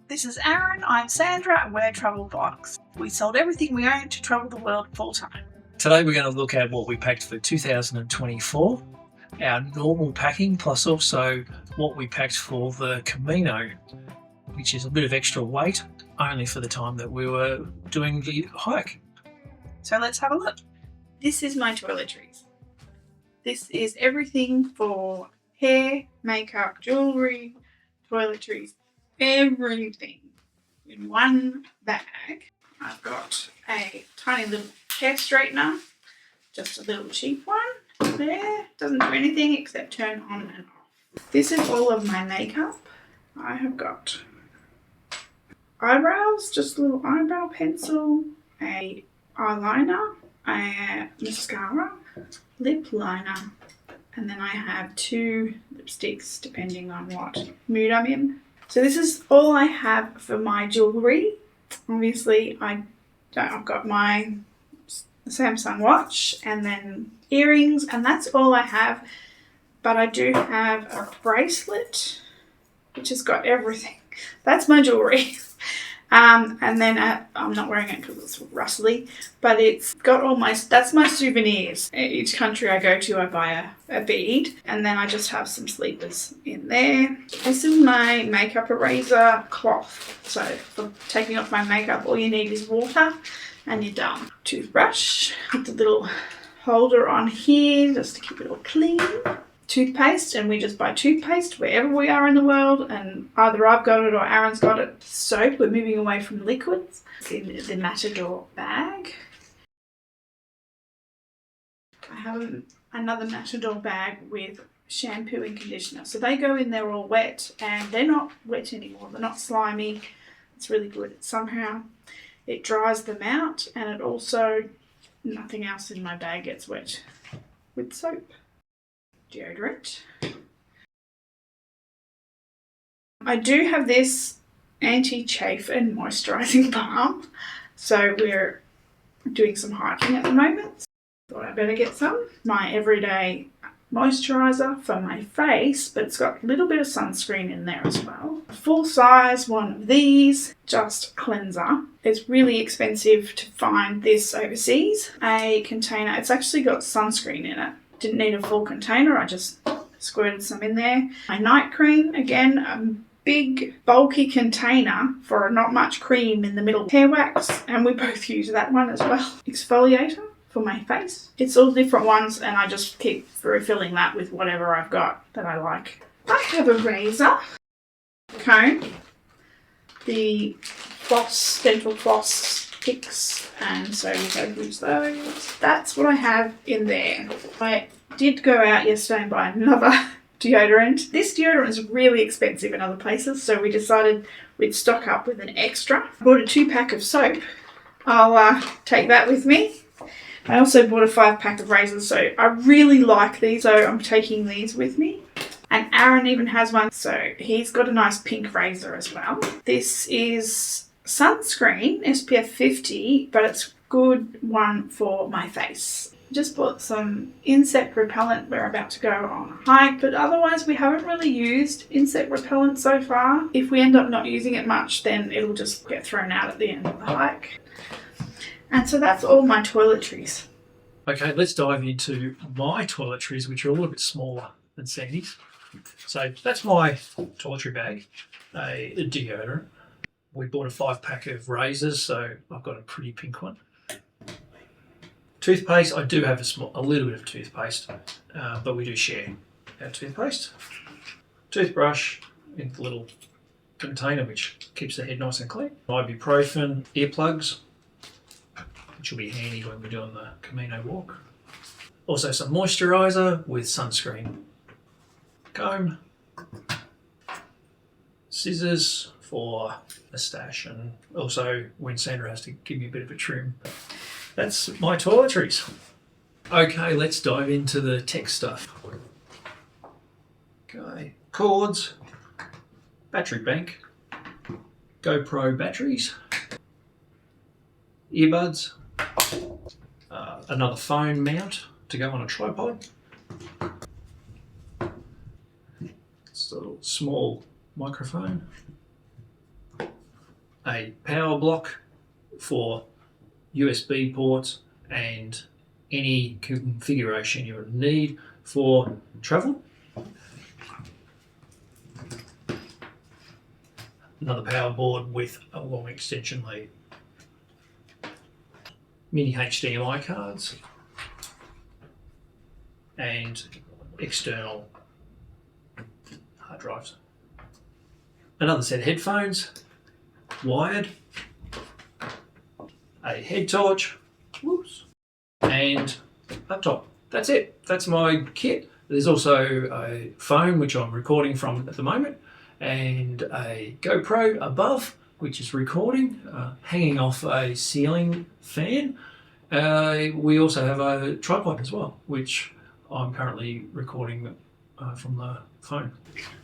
This is Aaron, I'm Sandra, and we're Travel Blogs. We sold everything we owned to travel the world full time. Today we're going to look at what we packed for 2024, our normal packing, plus also what we packed for the Camino, which is a bit of extra weight, only for the time that we were doing the hike. So let's have a look. This is my toiletries. This is everything for hair, makeup, jewellery, toiletries, everything in one bag. I've got a tiny little hair straightener, just a little cheap one there. Doesn't do anything except turn on and off. This is all of my makeup. I have got eyebrows, just a little eyebrow pencil, a eyeliner, a mascara, lip liner, and then I have 2 lipsticks depending on what mood I'm in. So this is all I have for my jewellery. Obviously I've got my Samsung watch and then earrings, and that's all I have. But I do have a bracelet which has got everything. That's my jewellery. And then I'm not wearing it because it's rustly, but it's got all that's my souvenirs. Each country I go to I buy a bead, and then I just have some sleepers in there. This is my makeup eraser cloth. So for taking off my makeup, all you need is water and you're done. Toothbrush with the little holder on here just to keep it all clean. Toothpaste, and we just buy toothpaste wherever we are in the world, and either I've got it or Aaron's got it. Soap, we're moving away from liquids. In the Matador bag. I have another Matador bag with shampoo and conditioner. So they go in there all wet, and they're not wet anymore. They're not slimy. It's really good. Somehow it dries them out, and it also, nothing else in my bag gets wet with soap. Deodorant. I do have this anti-chafe and moisturising balm, so we're doing some hiking at the moment. Thought I'd better get some. My everyday moisturiser for my face, but it's got a little bit of sunscreen in there as well. A full size one of these, just cleanser. It's really expensive to find this overseas. A container, it's actually got sunscreen in it. Didn't need a full container, I just squirted some in there. My night cream, again, a big bulky container for not much cream in the middle. Hair wax, and we both use that one as well. Exfoliator for my face. It's all different ones, and I just keep refilling that with whatever I've got that I like. I have a razor, comb, the floss, dental floss picks, and so we both use those. That's what I have in there. I did go out yesterday and buy another deodorant. This deodorant is really expensive in other places, so we decided we'd stock up with an extra. I bought a 2-pack of soap. I'll take that with me. I also bought a 5-pack of razors, so I really like these, so I'm taking these with me. And Aaron even has one, so he's got a nice pink razor as well. This is sunscreen, SPF 50, but it's a good one for my face. Just bought some insect repellent. We're about to go on a hike, but otherwise we haven't really used insect repellent so far. If we end up not using it much, then it'll just get thrown out at the end of the hike. And so that's all my toiletries. Okay, let's dive into my toiletries, which are a little bit smaller than Sandy's. So that's my toiletry bag, a deodorant. We bought a 5-pack of razors, so I've got a pretty pink one. Toothpaste, I do have a little bit of toothpaste, but we do share our toothpaste. Toothbrush in the little container, which keeps the head nice and clean. Ibuprofen, earplugs, which will be handy when we're doing the Camino walk. Also some moisturiser with sunscreen. Comb, scissors for a stash, and also when Sandra has to give me a bit of a trim. That's my toiletries. Okay, let's dive into the tech stuff. Okay, cords, battery bank, GoPro batteries, earbuds, another phone mount to go on a tripod. It's a little small microphone. a power block for USB ports and any configuration you would need for travel. Another power board with a long extension lead. Mini HDMI cards and external hard drives. Another set of headphones, wired, a head torch, whoops, and laptop. That's it. That's my kit. There's also a phone which I'm recording from at the moment, and a GoPro above which is recording, hanging off a ceiling fan. We also have a tripod as well, which I'm currently recording from the phone.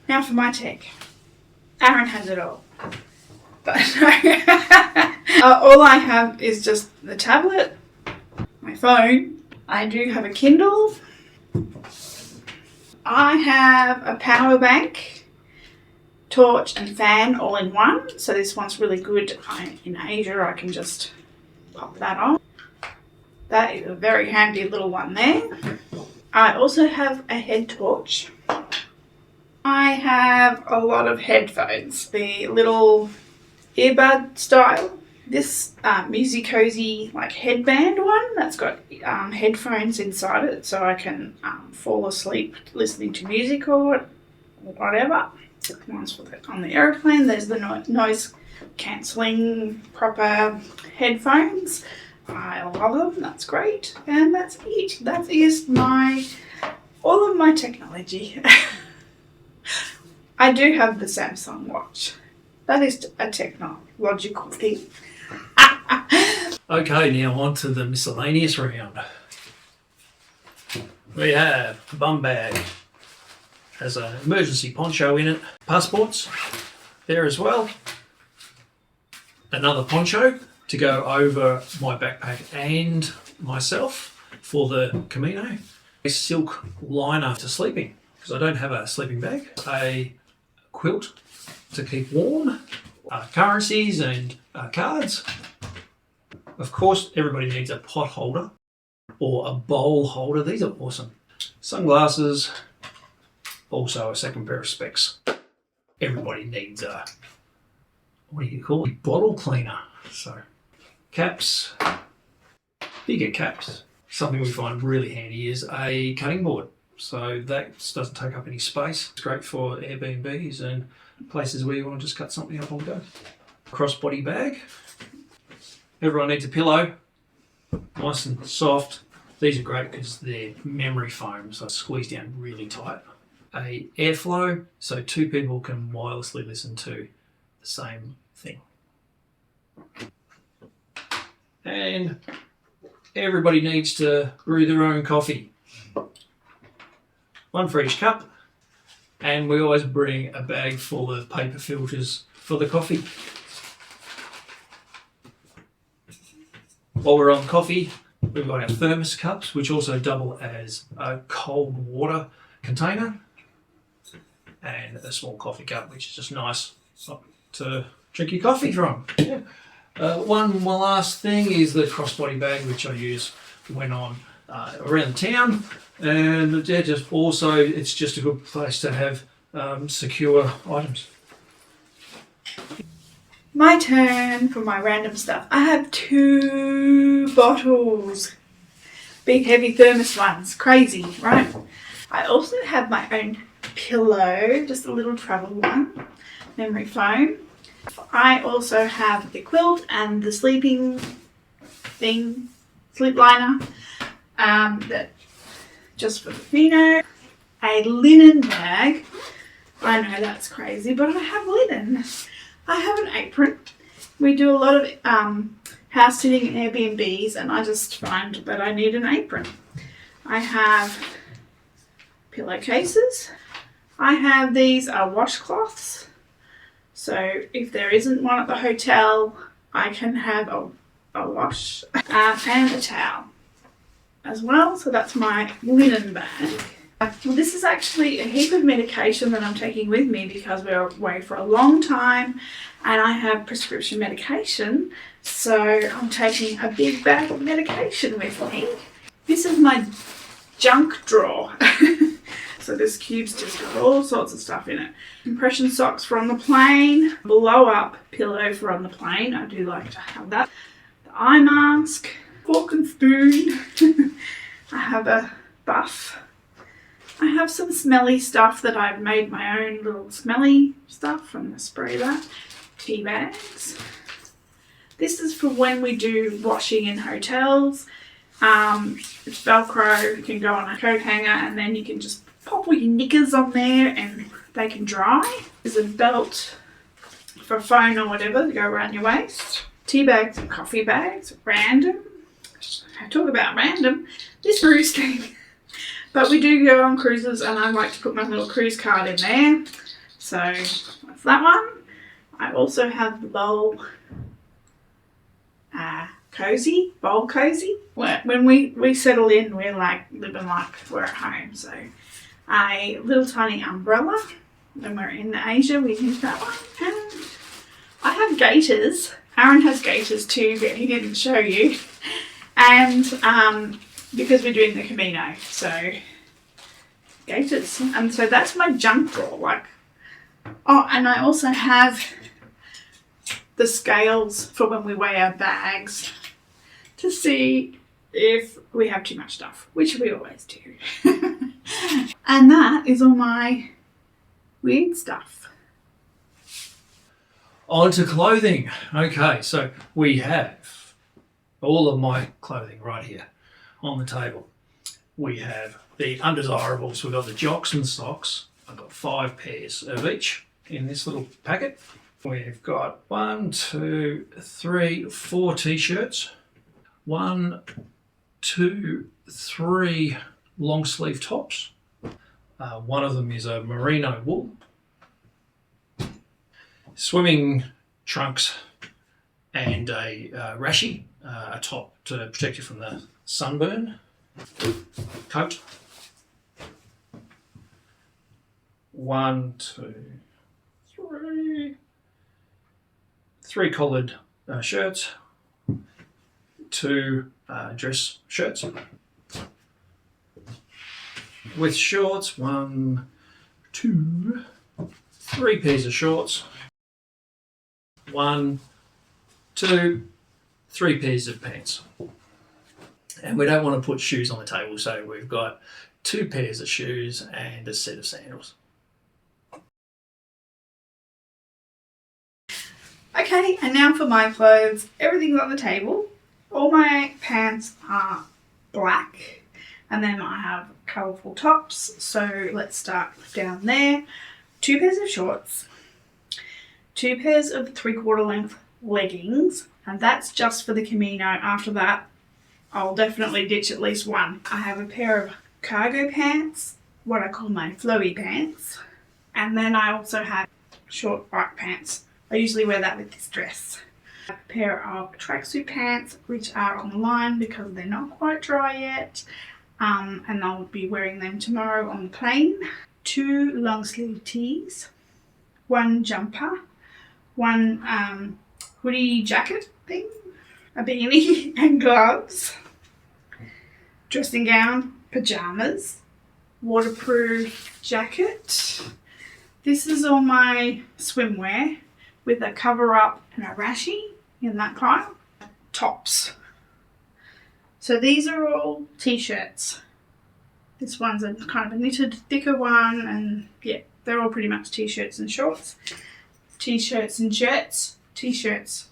Now for my tech. Aaron has it all. But all I have is just the tablet, my phone. I do have a Kindle. I have a power bank, torch and fan all in one. So this one's really good. In Asia, I can just pop that on. That is a very handy little one there. I also have a head torch. I have a lot of headphones, the little earbud style. This Music Cozy like headband one that's got headphones inside it, so I can fall asleep listening to music or whatever. One's for on the airplane. There's the noise cancelling proper headphones. I love them. That's great, and that's it. That is all of my technology. I do have the Samsung watch. That is a technological thing. Okay, now on to the miscellaneous round. We have a bum bag. Has an emergency poncho in it. Passports there as well. Another poncho to go over my backpack and myself for the Camino. A silk liner to sleeping, because I don't have a sleeping bag. A quilt to keep warm. Currencies and cards. Of course, everybody needs a pot holder or a bowl holder. These are awesome. Sunglasses. Also a second pair of specs. Everybody needs a, what do you call it? Bottle cleaner. So, caps, bigger caps. Something we find really handy is a cutting board. So that doesn't take up any space. It's great for Airbnbs and places where you want to just cut something up on the go. Crossbody bag. Everyone needs a pillow. Nice and soft. These are great because they're memory foam, so squeeze down really tight. A airflow, so two people can wirelessly listen to the same thing. And everybody needs to brew their own coffee. One for each cup. And we always bring a bag full of paper filters for the coffee. While we're on coffee, we've got our thermos cups, which also double as a cold water container. And a small coffee cup, which is just nice to drink your coffee from. Yeah. One last thing is the crossbody bag, which I use when I'm around town. And yeah, just also, it's just a good place to have secure items. My turn for my random stuff. I have 2 bottles. Big heavy thermos ones. Crazy, right? I also have my own pillow, just a little travel one. Memory foam. I also have the quilt and the sleeping thing, sleep liner. That just for the Camino. A linen bag. I know that's crazy, but I have linen. I have an apron. We do a lot of house sitting in Airbnbs, and I just find that I need an apron. I have pillowcases. I have these washcloths. So if there isn't one at the hotel, I can have a wash and a towel as well. So that's my linen bag. Well, this is actually a heap of medication that I'm taking with me because we're away for a long time and I have prescription medication. So I'm taking a big bag of medication with me. This is my junk drawer. So this cube's just got all sorts of stuff in it. Compression socks for on the plane, blow up pillow for on the plane. I do like to have that. The eye mask, fork and spoon. I have a buff. I have some smelly stuff that I've made my own little smelly stuff. I'm going to spray that. Tea bags. This is for when we do washing in hotels. It's Velcro. You can go on a coat hanger and then you can just pop all your knickers on there and they can dry. There's a belt for a phone or whatever to go around your waist. Tea bags and coffee bags. Random. I talk about random. This cruise thing. But we do go on cruises and I like to put my little cruise card in there. So that's that one. I also have the bowl cozy. When we settle in, we're like living like we're at home. So a little tiny umbrella. When we're in Asia, we use that one. And I have gaiters. Aaron has gaiters too, but he didn't show you. And because we're doing the Camino, so gaiters. And so that's my junk drawer. Oh, and I also have the scales for when we weigh our bags to see if we have too much stuff, which we always do. And that is all my weird stuff. On to clothing. Okay, so we have all of my clothing right here on the table. We have the undesirables. We've got the jocks and socks. I've got 5 pairs of each in this little packet. We've got 1, 2, 3, 4 t-shirts. 1, 2, 3 long sleeve tops. One of them is a merino wool. Swimming trunks and a rashi, a top to protect you from the sunburn. Coat. 1, 2, 3. 3 collared shirts. 2 dress shirts. With shorts, 1, 2, 3 pairs of shorts. 1, 2, 3 pairs of pants. And we don't want to put shoes on the table, so we've got 2 pairs of shoes and a set of sandals. Okay, and now for my clothes. Everything's on the table. All my pants are black, and then I have colourful tops. So let's start down there. 2 pairs of shorts, 2 pairs of 3/4 length leggings, and that's just for the Camino. After that, I'll definitely ditch at least one. I have a pair of cargo pants, what I call my flowy pants, and then I also have short bike pants. I usually wear that with this dress. A pair of tracksuit pants, which are on the line because they're not quite dry yet, and I'll be wearing them tomorrow on the plane. 2 long sleeve tees, 1 jumper, 1 hoodie jacket thing, a beanie and gloves, dressing gown, pajamas, waterproof jacket. This is all my swimwear with a cover up and a rashi in that pile. Tops. So these are all t-shirts. This one's a kind of a knitted thicker one, and yeah, they're all pretty much t-shirts and shorts. T-shirts and shirts. T-shirts.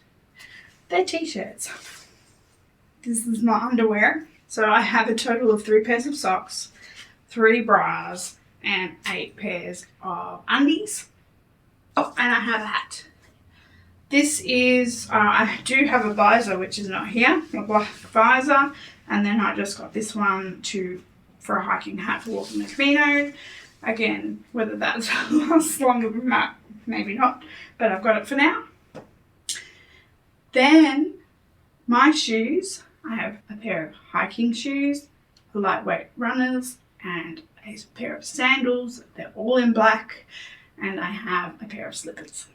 They're t-shirts. This is my underwear. So I have a total of 3 pairs of socks, 3 bras, and 8 pairs of undies. Oh, and I have a hat. This is, I do have a visor which is not here, a black visor, and then I just got this one for a hiking hat for walking the Camino. Again, whether that lasts longer than that, maybe not, but I've got it for now. Then my shoes, I have a pair of hiking shoes, lightweight runners, and a pair of sandals, they're all in black, and I have a pair of slippers.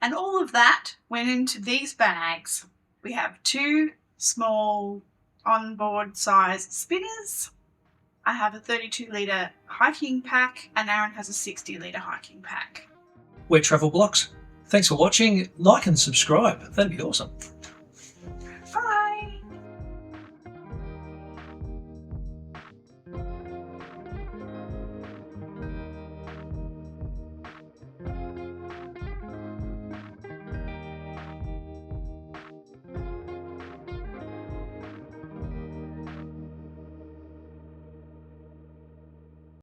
And all of that went into these bags. We have 2 small onboard size spinners. I have a 32-litre hiking pack, and Aaron has a 60-litre hiking pack. We're Travel Blocks. Thanks for watching. Like and subscribe. That'd be awesome.